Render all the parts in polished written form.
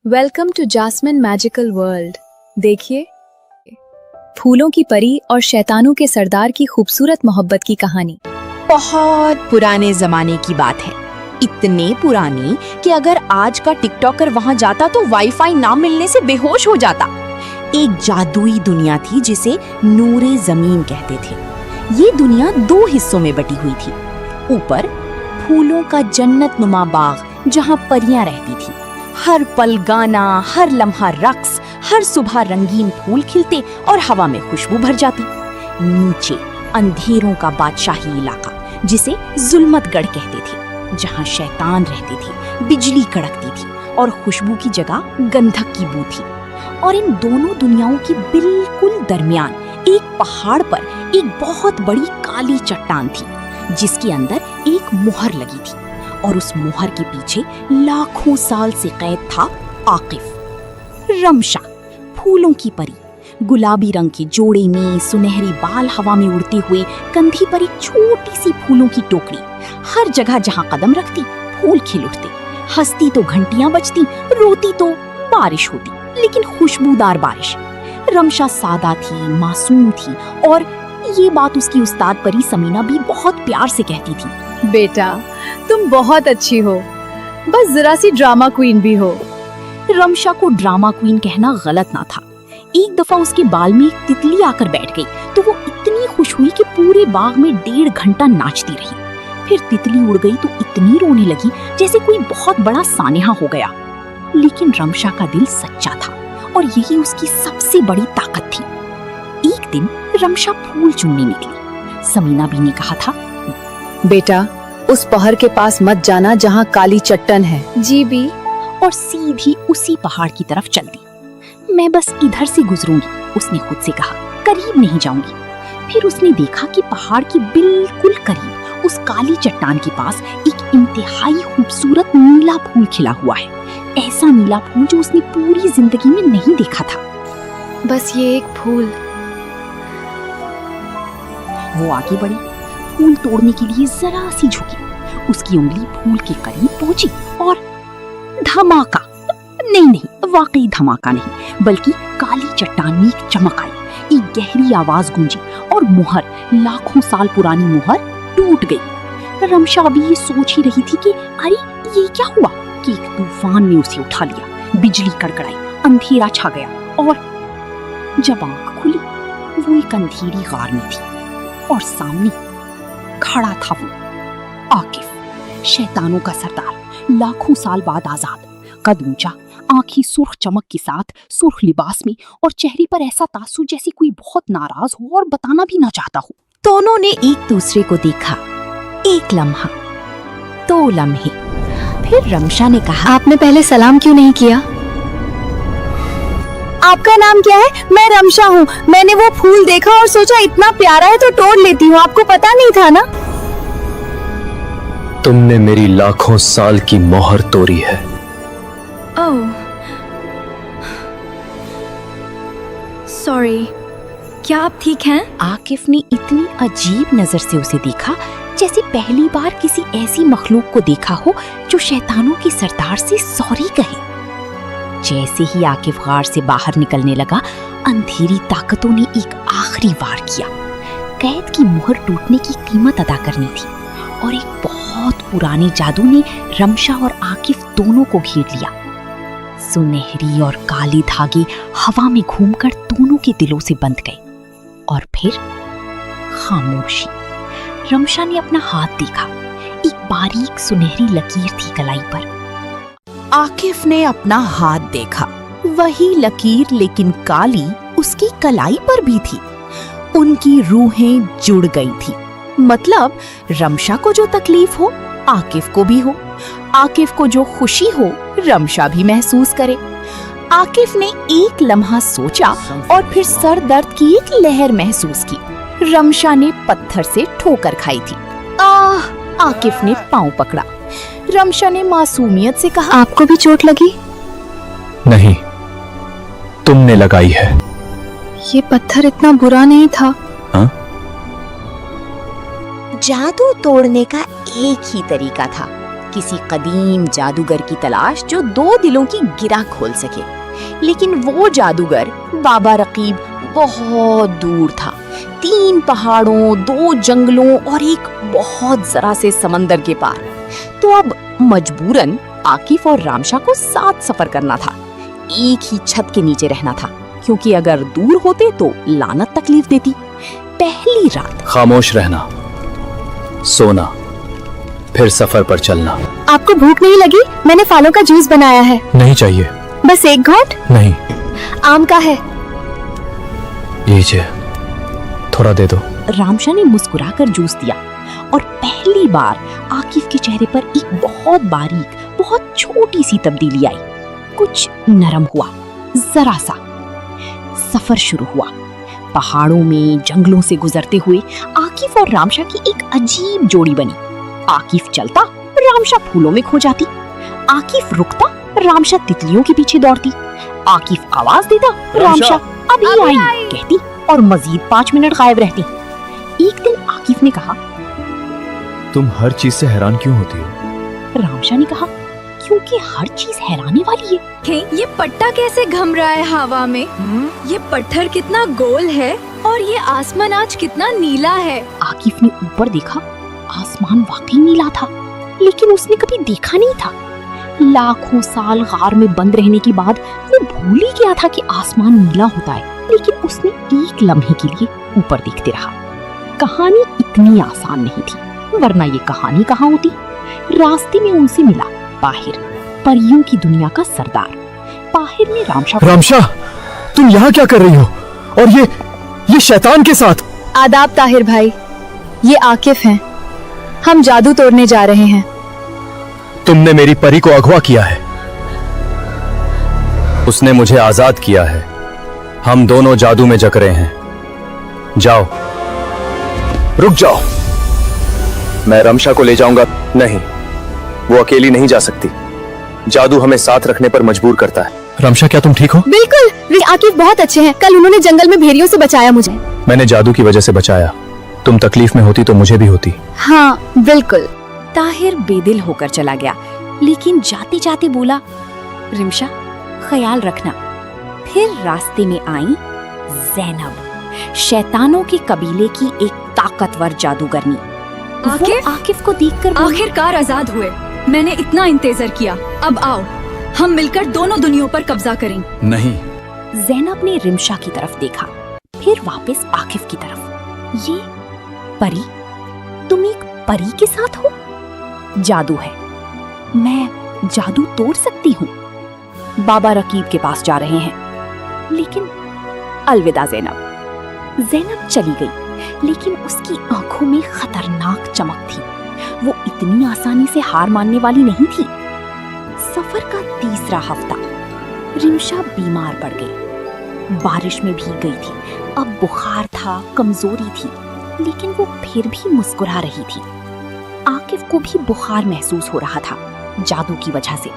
Welcome to Jasmine magical world. देखिए, फूलों की परी और शैतानों के सरदार की खूबसूरत मोहब्बत की कहानी। बहुत पुराने जमाने की बात है, इतने पुरानी कि अगर आज का टिकटॉकर वहां जाता तो वाईफाई ना मिलने से बेहोश हो जाता। एक जादुई दुनिया थी जिसे नूरे जमीन कहते थे। ये दुनिया दो हिस्सों में बटी हुई थी। ऊपर फूलों का जन्नत नुमा बाग जहाँ परियां रहती थी। हर पल गाना, हर लम्हा रक्स, हर सुबह रंगीन फूल खिलते और हवा में खुशबू भर जाती। नीचे अंधेरों का बादशाही इलाका जिसे जुल्मतगढ़ कहते थे, जहाँ शैतान रहते थे, बिजली कड़कती थी और खुशबू की जगह गंधक की बू थी। और इन दोनों दुनियाओं के बिल्कुल दरमियान एक पहाड़ पर एक बहुत बड़ी काली चट्टान थी जिसके अंदर एक मुहर लगी थी और उस मुहर के पीछे लाखों साल से कैद था आकिफ, रमशा, फूलों की परी। गुलाबी रंग के जोड़े में सुनहरी बाल हवा में उड़ते हुए, कंधी पर एक छोटी सी फूलों की टोकरी। हर जगह जहाँ कदम रखती फूल खिल उठते। हंसती तो घंटियां बजती, रोती तो बारिश होती, लेकिन खुशबूदार बारिश। रमशा सादा थी, मासूम थी और ये बात उसकी उस्ताद परी समीना भी बहुत प्यार से कहती थी। बेटा, तुम बहुत अच्छी हो, बस जरा सी ड्रामा क्वीन भी हो। रमशा को ड्रामा क्वीन कहना गलत ना था। एक दफा उसके बाल में एक तितली आकर बैठ गई तो वो इतनी खुश हुई कि पूरे बाग में 1.5 घंटा नाचती रही। फिर तितली उड़ गई तो इतनी रोने लगी जैसे कोई बहुत बड़ा सानेहा हो गया। लेकिन रमशा का दिल सच्चा था और यही उसकी सबसे बड़ी ताकत थी। एक दिन रमशा फूल चुनने निकली। समीना भी ने कहा था, बेटा, उस पहाड़ के पास मत जाना जहाँ काली चट्टान है। जी भी। और सीधी उसी पहाड़ की तरफ चल दी। मैं बस इधर से गुजरूंगी, उसने खुद से कहा, करीब नहीं जाऊंगी। फिर उसने देखा कि पहाड़ के बिल्कुल करीब उस काली चट्टान के पास एक इंतहाई खूबसूरत नीला फूल खिला हुआ है। ऐसा नीला फूल जो उसने पूरी जिंदगी में नहीं देखा था। बस ये एक फूल। वो आगे बढ़ी, फूल तोड़ने के लिए जरा सी झुकी। उसकी उंगली फूल के करीब पहुंची और धमाका, नहीं, वाकई धमाका नहीं, बल्कि काली चट्टान में एक चमक आई। एक गहरी आवाज गूंजी और मुहर, लाखों साल पुरानी मुहर टूट गई। रमशा अभी ये सोच ही रही थी कि अरे ये क्या हुआ कि एक तूफान ने उसे उठा लिया। बिजली कड़कड़ाई, अंधेरा छा गया और जब आंख खुली वो एक अंधेरी गार में थी और सामने खड़ा था वो आकिफ, शैतानों का सरदार, लाखों साल बाद आजाद, कद ऊंचा, आंखें सुर्ख चमक के साथ सुर्ख लिबास में और चेहरे पर ऐसा तासुर जैसे कोई बहुत नाराज हो और बताना भी ना चाहता हो। दोनों ने एक दूसरे को देखा। एक लम्हा, 2 लम्हे, फिर रमशा ने कहा, आपने पहले सलाम क्यों नहीं किया? आपका नाम क्या है? मैं रमशा हूँ। मैंने वो फूल देखा और सोचा इतना प्यारा है तो तोड़ लेती हूँ। आपको पता नहीं था ना? तुमने मेरी लाखों साल की मोहर तोड़ी है। ओह, सॉरी। क्या आप ठीक हैं? आकिफ ने इतनी अजीब नजर से उसे देखा जैसे पहली बार किसी ऐसी मखलूक को देखा हो जो शैतानों के सरदार से सॉरी कहे। जैसे ही आकिफ गार से बाहर निकलने लगा, अंधेरी ताकतों ने एक आखिरी वार किया। कैद की मुहर टूटने की कीमत अदा करनी थी और एक बहुत पुराने जादू ने रमशा और आकिफ दोनों को घेर लिया। सुनहरी और काली धागे हवा में घूमकर दोनों के दिलों से बंध गए और फिर खामोशी। रमशा ने अपना हाथ देखा, एक बारीक सुनहरी लकीर थी कलाई पर। आकिफ ने अपना हाथ देखा, वही लकीर लेकिन काली उसकी कलाई पर भी थी। उनकी रूहें जुड़ गई थी। मतलब रमशा को जो तकलीफ हो आकिफ को भी हो, आकिफ को जो खुशी हो रमशा भी महसूस करे। आकिफ ने एक लम्हा सोचा और फिर सर दर्द की एक लहर महसूस की। रमशा ने पत्थर से ठोकर खाई थी। आकिफ ने पांव पकड़ा। रमशा ने मासूमियत से कहा, आपको भी चोट लगी? नहीं, तुमने लगाई है। ये पत्थर इतना बुरा नहीं था। हाँ? जादू तोड़ने का एक ही तरीका था, किसी कदीम जादूगर की तलाश जो 2 दिलों की गिरह खोल सके। लेकिन वो जादूगर बाबा रकीब बहुत दूर था, 3 पहाड़ों, 2 जंगलों और एक बहुत जरा से समंदर के पार। तो अब मजबूरन आकिफ और रामशा को साथ सफर करना था, एक ही छत के नीचे रहना था, क्योंकि अगर दूर होते तो लानत तकलीफ देती। पहली रात खामोश रहना, सोना, फिर सफर पर चलना। आपको भूख नहीं लगी? मैंने फलों का जूस बनाया है। नहीं चाहिए। बस एक घोंट? नहीं। आम का है। लीजिए, थोड़ा दे दो। रामशा ने मुस्कुराकर जूस दिया और पहली बार आकिफ के चेहरे पर एक बहुत बारीक, बहुत छोटी सी तब्दीली आई। कुछ नरम हुआ, जरा सा। सफर शुरू हुआ। पहाड़ों में, जंगलों से गुजरते हुए आकिफ और रामशा की एक अजीब जोड़ी बनी। आकिफ चलता, रामशा फूलों में खो जाती। आकिफ रुकता, रामशा तितलियों के पीछे दौड़ती। आकिफ आवाज देता, रामशा अभी आई कहती और मजीद 5 मिनट गायब रहती। एक दिन आकिफ ने कहा, तुम हर चीज से हैरान क्यों होती हो? रामशा ने कहा, क्योंकि हर चीज हैरानी वाली है। ये पट्टा कैसे घम रहा है हवा में? ये पत्थर कितना गोल है और ये आसमान आज कितना नीला है। आकिफ ने ऊपर देखा, आसमान वाकई नीला था, लेकिन उसने कभी देखा नहीं था। लाखों साल गार में बंद रहने के बाद वो भूल ही गया था कि आसमान नीला होता है, लेकिन उसने एक लम्हे के लिए ऊपर देखते रहा। कहानी इतनी आसान नहीं थी, वरना ये कहानी कहाँ होती। रास्ते में उनसे मिला पाहिर, परियों की दुनिया का सरदार। पाहिर ने रामशा, तुम यहाँ क्या कर रही हो? और ये शैतान के साथ? आदाब ताहिर भाई, ये आकिफ हैं। हम जादू तोड़ने जा रहे हैं। तुमने मेरी परी को अगवा किया है, उसने मुझे आजाद किया है। हम दोनों जादू में जकड़े हैं। जाओ, रुक जाओ, मैं रमशा को ले जाऊंगा। नहीं, वो अकेली नहीं जा सकती। जादू हमें साथ रखने पर मजबूर करता है। रमशा, क्या तुम ठीक हो? बिल्कुल, आकिफ बहुत अच्छे हैं। कल उन्होंने जंगल में भेड़ियों से बचाया मुझे। मैंने जादू की वजह से बचाया। तुम तकलीफ में होती तो मुझे भी होती। हाँ बिल्कुल। ताहिर बेदिल होकर चला गया, लेकिन जाते जाते बोला, रिमशा ख्याल रखना। फिर रास्ते में आई ज़ैनब, शैतानों के कबीले की एक ताकतवर जादूगरनी। आकिफ? वो आकिफ को देखकर बोली, आखिरकार आजाद हुए। मैंने इतना इंतजार किया। अब आओ, हम मिलकर दोनों दुनियाओं पर कब्जा करें। नहीं। ज़ैनब ने रिमशा की तरफ देखा, फिर वापस आकिफ की तरफ। ये परी, तुम एक परी के साथ हो? जादू है, मैं जादू तोड़ सकती हूँ। बाबा रकीब के पास जा रहे हैं। लेकिन अलविदा ज़ैनब। ज़ैनब चली गई, लेकिन उसकी आंखों में खतरनाक चमक थी। वो इतनी आसानी से हार मानने वाली नहीं थी। सफर का तीसरा हफ्ता। रिमशा बीमार पड़ गई, बारिश में भीग गई थी। अब बुखार था, कमजोरी थी, लेकिन वो फिर भी मुस्कुरा रही थी। आकिफ को भी बुखार महसूस हो रहा था, जादू की वजह से।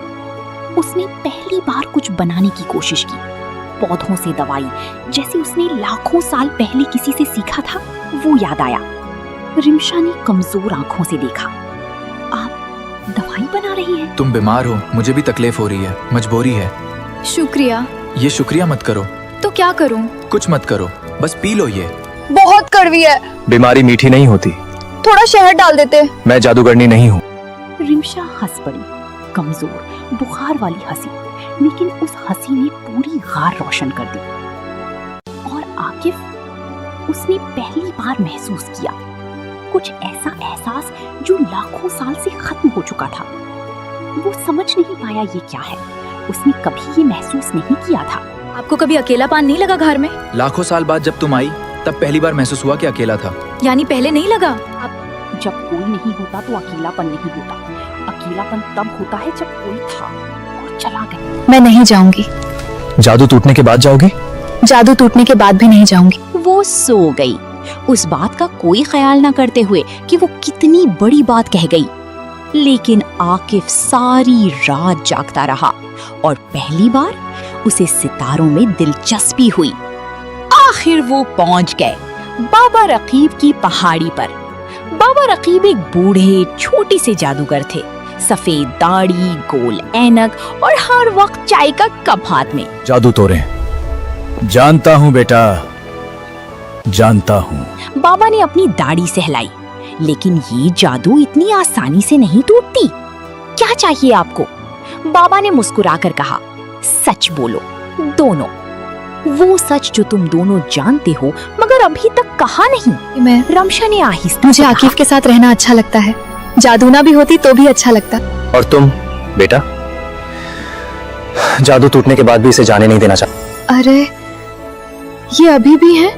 उसने पहली बार कुछ बनाने की कोशिश की, पौधों से दवाई, जैसे उसने लाखों साल पहले किसी से सीखा था। वो याद आया। रिमशा ने कमजोर आंखों से देखा, आप दवाई बना रही हैं? तुम बीमार हो, मुझे भी तकलीफ हो रही है, मजबूरी है। शुक्रिया। ये शुक्रिया मत करो। तो क्या करूं? कुछ मत करो, बस पी लो ये। बहुत कड़वी है। बीमारी मीठी नहीं होती। थोड़ा शहद डाल देते। मैं जादूगरनी नहीं हूँ। रिमशा हंस पड़ी, कमजोर, बुखार वाली हंसी, लेकिन उस हंसी ने पूरी गार रोशन कर दी। और आकिफ, उसने पहली बार महसूस किया कुछ ऐसा एहसास जो लाखों साल से खत्म हो चुका था। वो समझ नहीं पाया ये क्या है। उसने कभी ये महसूस नहीं किया था। आपको कभी अकेलापन नहीं लगा घर में? लाखों साल बाद जब तुम आई, तब पहली बार महसूस हुआ कि अकेला था। यानी पहले नहीं लगा? जब कोई नहीं होता तो अकेलापन नहीं होता। अकेलापन तब होता है जब कोई था और चला गया। मैं नहीं जाऊंगी। जादू टूटने के बाद जाओगी? जादू टूटने के बाद भी नहीं जाऊंगी। वो सो गई, उस बात का कोई ख्याल न करते हुए कि वो कितनी बड़ी बात कह गई। लेकिन आकिफ सारी रात जागता रहा और पहली बार उसे सितारों में दिलचस्पी हुई। आखिर वो पहुंच गए बाबा रकीब की पहाड़ी पर। बाबा रकीब एक बूढ़े छोटे से जादूगर थे सफेद दाढ़ी, गोल ऐनक और हर वक्त चाय का कप हाथ में। जादू तोड़े। जानता हूँ बेटा, जानता हूँ। बाबा ने अपनी दाढ़ी सहलाई, लेकिन ये जादू इतनी आसानी से नहीं टूटती। क्या चाहिए आपको? बाबा ने मुस्कुराकर कहा, सच बोलो दोनों, वो सच जो तुम दोनों जानते हो मगर अभी तक कहा नहीं। मैं रमशा ने आहिस्ता मुझे से कहा, आकिफ के साथ रहना अच्छा लगता है। जादू ना भी होती तो भी अच्छा लगता। और तुम बेटा? जादू टूटने के बाद भी इसे जाने नहीं देना चाहता। अरे ये अभी भी है?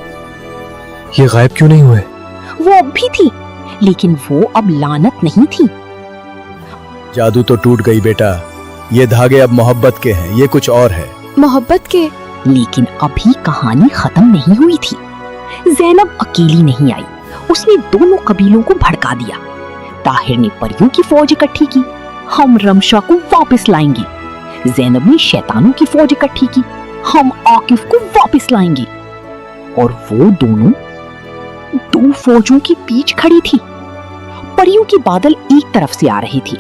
ये गायब क्यों नहीं हुए? वो अब भी थी, लेकिन वो अब लानत नहीं थी। जादू तो टूट गई बेटा, ये धागे अब मोहब्बत के हैं, ये कुछ और है। मोहब्बत के? लेकिन अभी कहानी खत्म नहीं हुई थी। ज़ैनब अकेली नहीं आई, उसने दोनों कबीलों को भड़का दिया। ताहिर ने परियों की फौज इकट्ठी की, हम रमशा को वापस लाएंगे। ज़ैनब ने शैतानों की फौज इकट्ठी की, हम आकिफ को वापस लाएंगे। और वो दोनों दो फौजों के बीच खड़ी थी। परियों के बादल एक तरफ से आ रहे थे,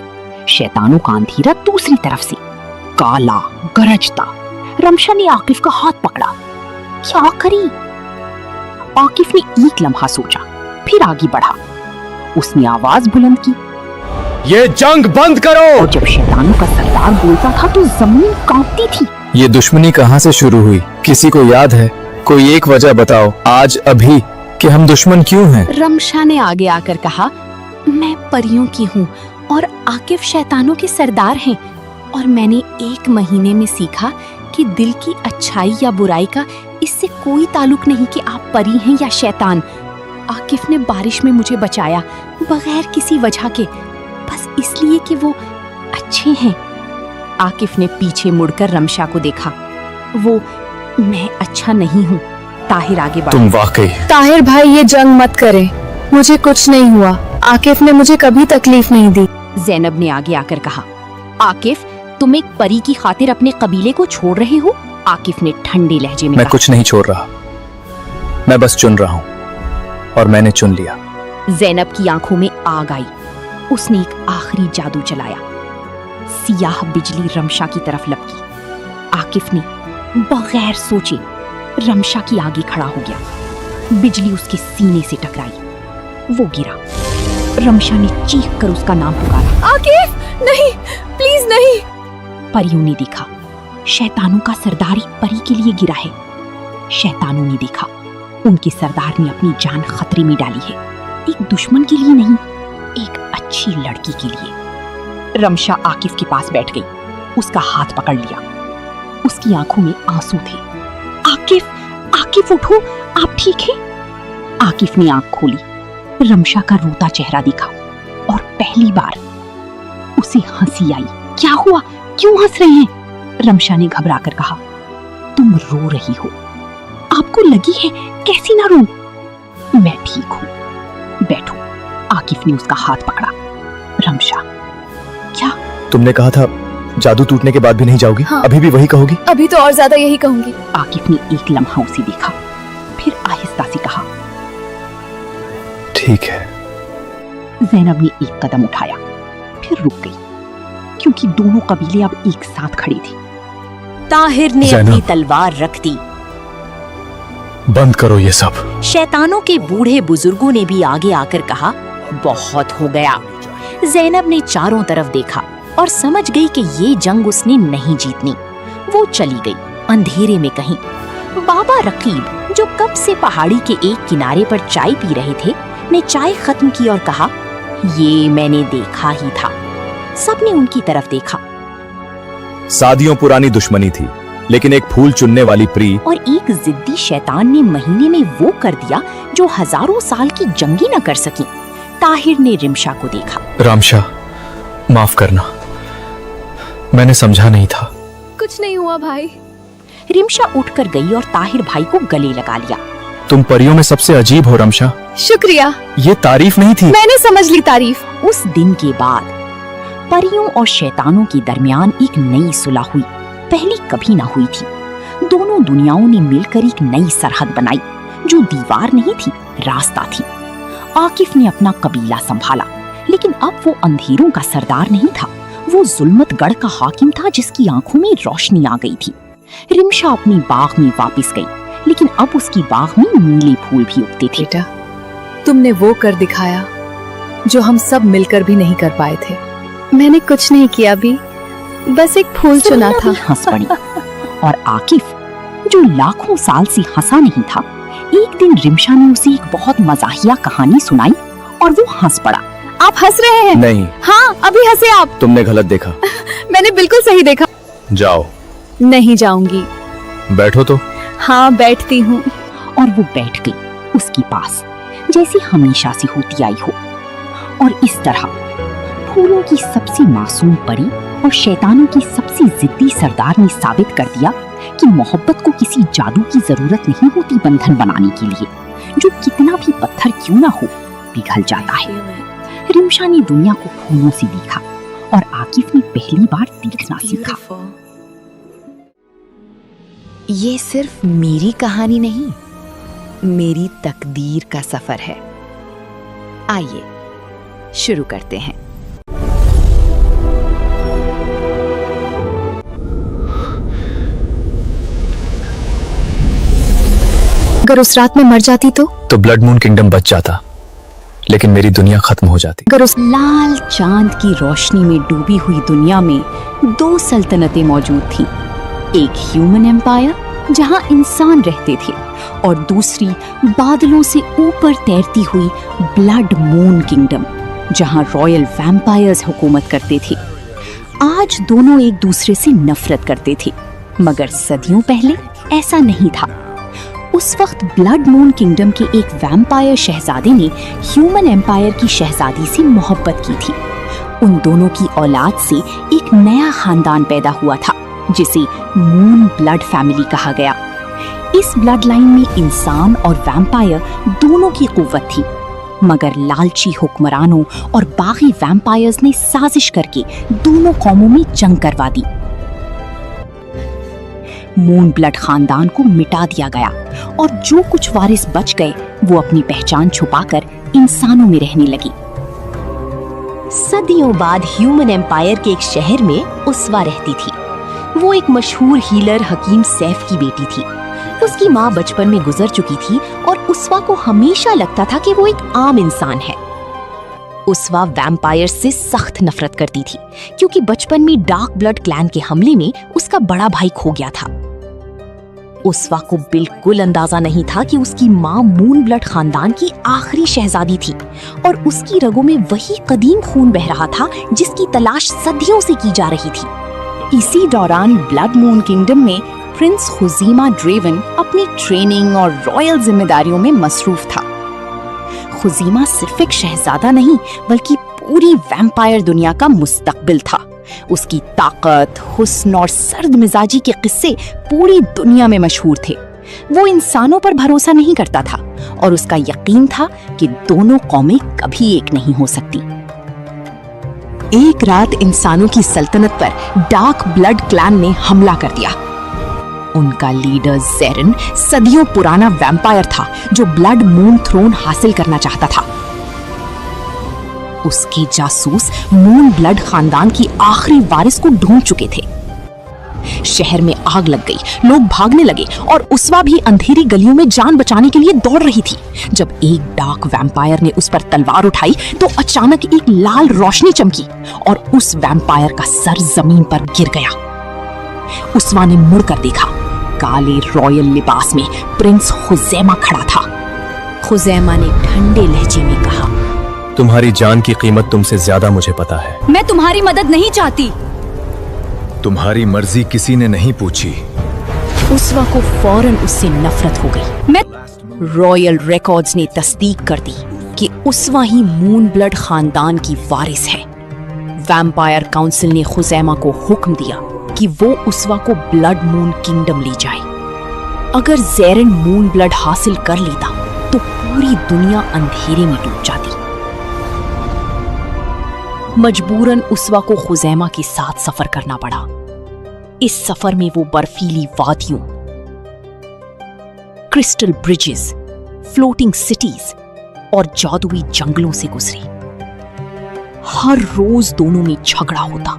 शैतानों का अंधेरा दूसरी तरफ से, काला गरजता। रमशा ने आकिफ का हाथ पकड़ा। क्या करी? आकिफ ने एक लम्हा सोचा, फिर आगे बढ़ा। उसने आवाज बुलंद की, ये जंग बंद करो। और जब शैतानों का सरदार बोलता था तो जमीन कांपती थी। ये दुश्मनी कहाँ से शुरू हुई? किसी को याद है? कोई एक वजह बताओ आज अभी कि हम दुश्मन क्यों हैं? रमशा ने आगे आकर कहा, मैं परियों की हूँ और आकिफ शैतानों के सरदार हैं। और मैंने 1 महीने में सीखा कि दिल की अच्छाई या बुराई का इससे कोई ताल्लुक नहीं कि आप परी हैं या शैतान। आकिफ ने बारिश में मुझे बचाया बगैर किसी वजह के, बस इसलिए कि वो अच्छे हैं। आकिफ ने पीछे मुड़कर रमशा को देखा। वो, मैं अच्छा नहीं हूँ। ताहिर आगे बढ़ा। तुम वाकई। ताहिर भाई ये जंग मत करें, मुझे कुछ नहीं हुआ। आकिफ ने मुझे कभी तकलीफ नहीं दी। ज़ैनब ने आगे आकर कहा, आकिफ तुम एक परी की खातिर अपने कबीले को छोड़ रहे हो? आकिफ ने ठंडे लहजे में मैं कहा। कुछ नहीं छोड़ रहा, मैं बस चुन रहा हूँ और मैंने चुन लिया। ज़ैनब की आंखों में आग आई। उसने एक आखिरी जादू चलाया। सियाह बिजली रमशा की तरफ लपकी। आकिफ ने बगैर सोचे रमशा की आगे खड़ा हो गया। बिजली उसके सीने से टकराई, वो गिरा। रमशा ने चीख कर उसका नाम पुकारा, आकिफ नहीं, प्लीज नहीं। परियों ने देखा, शैतानों का सरदार एक परी के लिए गिरा है। शैतानों ने देखा, उनके सरदार ने अपनी जान खतरे में डाली है। एक दुश्मन के लिए नहीं, एक अच्छी लड़की के लिए। रमशा आकिफ के पास बैठ गई, उसका हाथ पकड़ लिया। उसकी आंखों में आंसू थे। आकिफ, आकिफ उठो, आप ठीक हैं? आकिफ ने आंख खोली, रमशा का रोता चेहरा दिखा और पहली बार उसे हंसी आई। क्या हुआ, क्यों हंस रहे हैं? रमशा ने घबरा कर कहा, तुम रो रही हो, आपको लगी है, कैसी ना रो। मैं ठीक हूँ, बैठो। आकिफ ने उसका हाथ पकड़ा। रमशा, क्या? तुमने कहा था जादू टूटने के बाद भी नहीं जाओगी? हाँ। अभी भी वही कहोगी? अभी तो और ज्यादा यही कहूंगी। आकिफ ने एक लम्हा उसे देखा, फिर आहिस्ता से कहा, ठीक है। ज़ैनब ने एक कदम उठाया, फिर रुक गई, क्योंकि दोनों कबीले अब एक साथ खड़े थे। ताहिर ने ज़ैनब। अपनी तलवार रख दी। बंद करो ये सब। शैतानों के बूढ़े बुजुर्गों ने भी आगे आकर कहा, बहुत हो गया। ज़ैनब ने चारों तरफ देखा और समझ गई कि ये जंग उसने नहीं जीतनी। वो चली गई अंधेरे में कहीं। बाबा रकीब, जो कब से पहाड़ी के एक किनारे पर चाय पी रहे थे, ने चाय खत्म की और कहा, ये मैंने देखा ही था। सबने उनकी तरफ देखा सादियों पुरानी दुश्मनी थी, लेकिन एक फूल चुनने वाली प्री और एक जिद्दी शैतान ने महीने में वो कर दिया जो हजारों साल की जंगी न कर सकी। ताहिर ने रिमशा को देखा। रामशा, माफ करना, मैंने समझा नहीं था। कुछ नहीं हुआ भाई। रिमशा उठकर गई और ताहिर भाई को गले लगा लिया। तुम परियों में सबसे अजीब हो रमशा। शुक्रिया, ये तारीफ नहीं थी। मैंने समझ ली तारीफ। उस दिन के बाद परियों और शैतानों के दरमियान एक नई सुलह हुई, पहले कभी ना हुई थी। दोनों दुनियाओं ने मिलकर एक नई सरहद बनाई, जो दीवार नहीं थी, रास्ता थी। आकिफ ने अपना कबीला संभाला, लेकिन अब वो अंधेरों का सरदार नहीं था, वो जुल्मत गढ़ का हाकिम था जिसकी आंखों में रोशनी आ गई थी। रिमशा अपनी बाग में वापस गई, लेकिन अब उसकी बाग में नीले फूल भी उगते थे। बेटा, तुमने वो कर दिखाया जो हम सब मिलकर भी नहीं कर पाए थे। मैंने कुछ नहीं किया भी, बस एक फूल चुना था। हंस पड़ी और आकिफ, जो लाखों साल से हंसा नहीं था, एक दिन रिमशा ने उसे एक बहुत मजाहिया कहानी सुनाई और वो हंस पड़ा। आप हंस रहे हैं? नहीं, हाँ, अभी हंसे आप। तुमने गलत देखा। मैंने बिल्कुल सही देखा। जाओ। नहीं जाऊंगी। बैठो तो। हाँ, बैठती हूँ। और वो बैठ गई उसके पास, जैसी हमेशा से होती आई हो। और इस तरह फूलों की सबसे मासूम परी और शैतानों की सबसे जिद्दी सरदार ने साबित कर दिया कि मोहब्बत को किसी जादू की जरूरत नहीं होती बंधन बनाने के लिए, जो कितना भी पत्थर क्यों ना हो पिघल जाता है। रिमशा ने दुनिया को फूलों से देखा और आकिफ ने पहली बार देखना सीखा। ये सिर्फ मेरी कहानी नहीं, मेरी तकदीर का सफर है। आइए शुरू करते हैं। अगर उस रात में मर जाती तो ब्लड मून किंगडम बच जाता, लेकिन मेरी दुनिया खत्म हो जाती। अगर उस लाल चांद की रोशनी में डूबी हुई दुनिया में दो सल्तनतें मौजूद थीं। एक ह्यूमन एम्पायर जहां इंसान रहते थे और दूसरी बादलों से ऊपर तैरती हुई ब्लड मून किंगडम जहां रॉयल वैम्पायर्स हुकूमत करते थे। आज दोनों एक दूसरे से नफरत करते थे, मगर सदियों पहले ऐसा नहीं था। उस वक्त ब्लड मून किंगडम के एक वैम्पायर शहजादे ने ह्यूमन एम्पायर की शहजादी से मोहब्बत की थी। उन दोनों की औलाद से एक नया खानदान पैदा हुआ था जिसे मून ब्लड फैमिली कहा गया। इस ब्लड लाइन में इंसान और वैम्पायर दोनों की कुव्वत थी, मगर लालची हुक्मरानों और बागी वैम्पायर्स ने साजिश करके दोनों कौमों में जंग करवा दी। मून ब्लड खानदान को मिटा दिया गया और जो कुछ वारिस बच गए वो अपनी पहचान छुपाकर इंसानों में रहने लगे। सदियों बाद ह्यूमन एम्पायर के एक शहर में उसवा रहती थी। वो एक मशहूर हीलर हकीम सैफ की बेटी थी। उसकी माँ बचपन में गुजर चुकी थी और उसवा को हमेशा लगता था कि वो एक आम इंसान है। उसवा वैम्पायर से सख्त नफरत करती थी क्योंकि बचपन में डार्क ब्लड क्लैन के हमले में उसका बड़ा भाई खो गया था। उसवा को बिल्कुल अंदाजा नहीं था कि उसकी माँ मून ब्लड खानदान की आखिरी शहजादी थी और उसकी रगों में वही कदीम खून बह रहा था जिसकी तलाश सदियों से की जा रही थी। इसी दौरान ब्लड मून किंगडम में प्रिंस खुजीमा ड्रेवन अपनी ट्रेनिंग और रॉयल जिम्मेदारियों में मसरूफ था। खुजीमा सिर्फ एक शहजादा नहीं बल्कि पूरी वैम्पायर दुनिया का मुस्तकबिल था। उसकी ताकत, हुस्न और सर्द मिजाजी के किस्से पूरी दुनिया में मशहूर थे। वो इंसानों पर भरोसा नहीं करता था और उसका यकीन था कि दोनों कौमें कभी एक नहीं हो सकती। एक रात इंसानों की सल्तनत पर डार्क ब्लड क्लैन ने हमला कर दिया। उनका लीडर ज़ेरन सदियों पुराना वैम्पायर था जो ब्लड मून थ्रोन हासिल करना चाहता था। उसके जासूस मून ब्लड खानदान की आखिरी वारिस को ढूंढ चुके थे। शहर में आग लग गई, लोग भागने लगे और उसवा भी अंधेरी गलियों में जान बचाने के लिए दौड़ रही थी। जब एक डार्क वैम्पायर ने उस पर तलवार उठाई तो अचानक एक लाल रोशनी चमकी और उस वैम्पायर का सर जमीन पर गिर गया। उसवा ने मुड़कर देखा, काले रॉयल लिबास में प्रिंस खुजैमा खड़ा था। खुजैमा ने ठंडे लहजे में कहा, तुम्हारी जान की कीमत तुमसे ज्यादा मुझे पता है। मैं तुम्हारी मदद नहीं चाहती। तुम्हारी मर्जी किसी ने नहीं पूछी। उसवा को फौरन उससे नफरत हो गई। मैं रॉयल रिकॉर्ड्स ने तस्दीक कर दी कि उसवा ही मून ब्लड खानदान की वारिस है। वैम्पायर काउंसिल ने खुजैमा को हुक्म दिया कि वो उसवा को ब्लड मून किंगडम ले जाए। अगर ज़ेरन मून ब्लड हासिल कर लेता तो पूरी दुनिया अंधेरे में डूब जाती। मजबूरन उसवा को खुजैमा के साथ सफर करना पड़ा। इस सफर में वो बर्फीली वादियों, क्रिस्टल ब्रिजेस, फ्लोटिंग सिटीज और जादुई जंगलों से गुजरी। हर रोज दोनों में झगड़ा होता।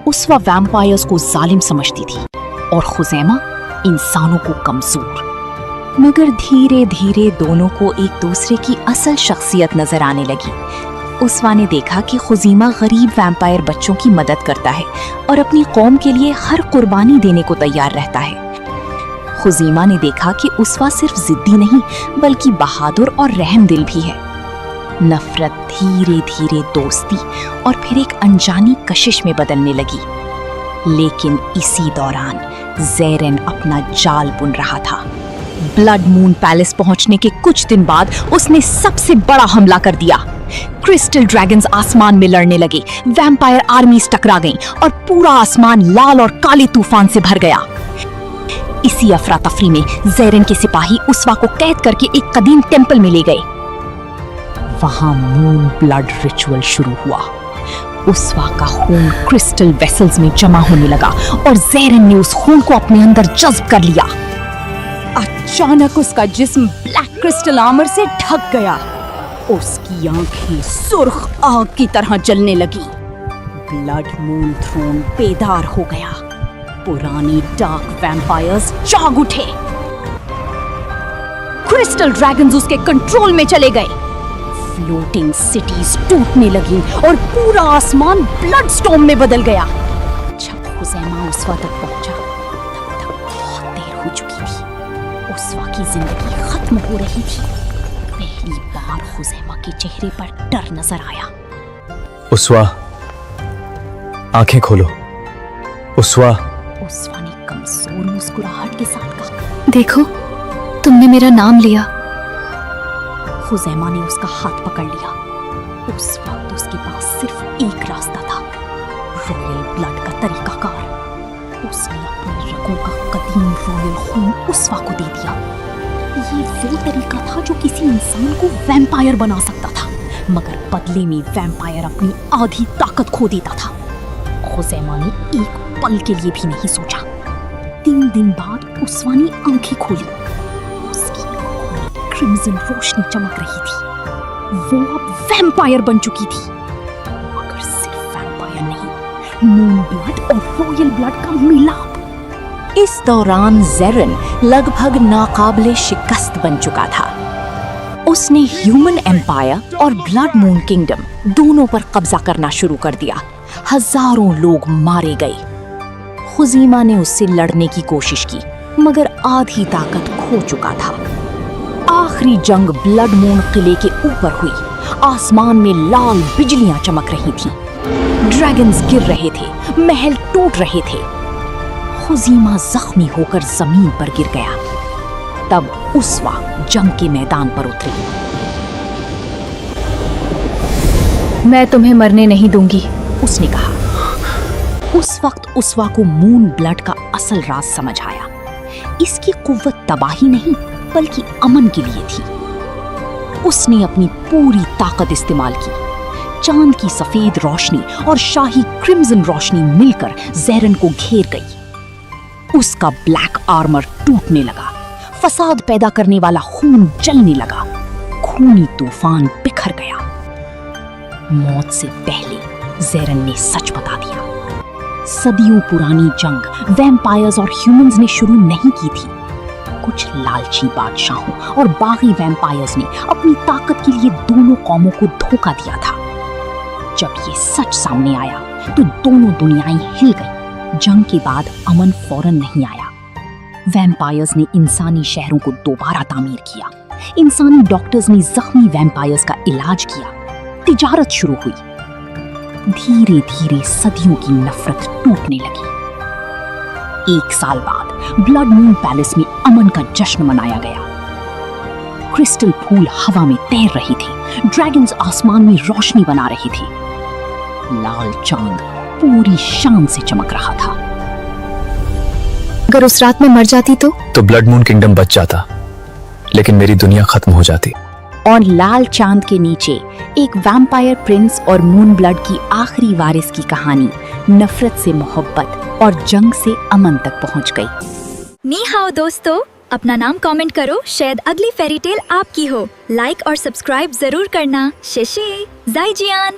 उसवा वैम्पायर्स को जालिम समझती थी और खुजैमा इंसानों को कमजोर। मगर धीरे धीरे दोनों को एक दूसरे की असल शख्सियत नजर आने लगी। उसवा ने देखा कि खुजीमा गरीब वैम्पायर बच्चों की मदद करता है और अपनी कौम के लिए हर कुर्बानी देने को तैयार रहता है। खुजीमा ने देखा कि उसवा सिर्फ जिद्दी नहीं बल्कि बहादुर और रहमदिल भी है। नफरत धीरे धीरे दोस्ती और फिर एक अनजानी कशिश में बदलने लगी। लेकिन इसी दौरान ज़ेरेन अपना जाल बुन रहा था। ब्लड मून पैलेस पहुंचने के कुछ दिन बाद उसने सबसे बड़ा हमला कर दिया। क्रिस्टल ड्रैगन्स आसमान में लड़ने लगे, वैम्पायर आर्मीज टकरा गईं और पूरा आसमान लाल और काले तूफान से भर गया। इसी अफरा तफरी में ज़ेरेन के सिपाही उसवा को कैद करके एक कदीम टेंपल में ले गए। वहां मून ब्लड रिचुअल शुरू हुआ। उसवा का खून क्रिस्टल वेसल्स में जमा होने लगा और ज़ेरेन ने उस खून को अपने अंदर जज्ब कर लिया। अचानक उसका जिस्म ब्लैक क्रिस्टल आर्मर से ढक गया। उसकी आंखें सुर्ख आग की तरह जलने लगी। ब्लड मून थ्रोन बेदार हो गया। पुरानी डार्क वैम्पायर्स जाग उठे। क्रिस्टल ड्रैगन्स उसके कंट्रोल में चले गए। फ्लोटिंग सिटीज टूटने लगी और पूरा आसमान ब्लड स्टॉर्म में बदल गया। जब खुजैमा उसवा तक पहुंचा तब तक बहुत देर हो चुकी थी। उसवा की जिंदगी खत्म हो रही थी। पहली बार खुजैमा के चेहरे पर डर नजर आया। उसवा, आंखें खोलो। उसवा ने कमजोर मुस्कुराहट के साथ कहा। देखो, तुमने मेरा नाम लिया। खुजैमा ने उसका हाथ पकड़ लिया। उस वक्त उसके पास सिर्फ एक रास्ता था, रॉयल ब्लड का तरीकाकार। उसने अपनी रगों का कदीम रॉयल खून उसवा को दे दिया। ये वो तरीका था जो किसी इंसान को वैम्पायर बना सकता था, मगर बदले में वैम्पायर अपनी आधी ताकत खो देता था। खुजैमा ने एक पल के लिए भी नहीं सोचा। 3 दिन बाद उसवा ने आंखें खोली। उसकी आंखों में क्रिम्सन रोशनी चमक रही थी। वो अब वैम्पायर बन चुकी थी, मगर सिर्फ वैम्पायर नहीं, मून ब्लड और रॉयल ब्लड का मिलाप। इस दौरान ज़ेरेन लगभग नाकाबिले शिकस्त बन चुका था। उसने ह्यूमन एम्पायर और ब्लड मून किंगडम दोनों पर कब्जा करना शुरू कर दिया। हजारों लोग मारे गए। खुजीमा ने उससे लड़ने की कोशिश की, मगर आधी ताकत खो चुका था। आखिरी जंग ब्लड मून किले के ऊपर हुई। आसमान में लाल बिजलियां चमक रही थीं। ड्रैगन्स गिर रहे थे, महल टूट रहे थे। खुजीमा जख्मी होकर जमीन पर गिर गया। तब उसवा जंग के मैदान पर उतरी। मैं तुम्हें मरने नहीं दूंगी, उसने कहा। उस वक्त उसवा को मून ब्लड का असल राज समझ आया। इसकी कुव्वत तबाही नहीं बल्कि अमन के लिए थी। उसने अपनी पूरी ताकत इस्तेमाल की। चांद की सफेद रोशनी और शाही क्रिम्सन रोशनी मिलकर ज़ेरेन को घेर गई। उसका ब्लैक आर्मर टूटने लगा। फसाद पैदा करने वाला खून जलने लगा। खूनी तूफान बिखर गया। मौत से पहले ज़ेरेन ने सच बता दिया। सदियों पुरानी जंग वैम्पायर्स और ह्यूमंस ने शुरू नहीं की थी। कुछ लालची बादशाहों और बागी वैम्पायर्स ने अपनी ताकत के लिए दोनों कौमों को धोखा दिया था। जब ये सच सामने आया तो दोनों दुनियाएं हिल गईं। जंग के बाद अमन फौरन नहीं आया। वैम्पायर्स ने इंसानी शहरों को दोबारा तामीर किया। इंसानी डॉक्टर्स ने जख्मी वैम्पायर्स का इलाज किया। तिजारत शुरू हुई। धीरे धीरे सदियों की नफरत टूटने लगी। 1 साल बाद ब्लड मून पैलेस में अमन का जश्न मनाया गया। क्रिस्टल फूल हवा में तैर रही थी। ड्रैगन्स आसमान में रोशनी बना रही थी। लाल चांद पूरी शान से चमक रहा था। अगर उस रात में मर जाती तो ब्लड मून किंगडम बच जाता, लेकिन मेरी दुनिया खत्म हो जाती। और लाल चांद के नीचे एक वैम्पायर प्रिंस और मून ब्लड की आखिरी वारिस की कहानी नफरत से मोहब्बत और जंग से अमन तक पहुंच गई। नी हाओ दोस्तों, अपना नाम कमेंट करो, शायद अगली फेरी टेल आपकी हो। लाइक और सब्सक्राइब जरूर करना। शेशे, ज़ाइजियान।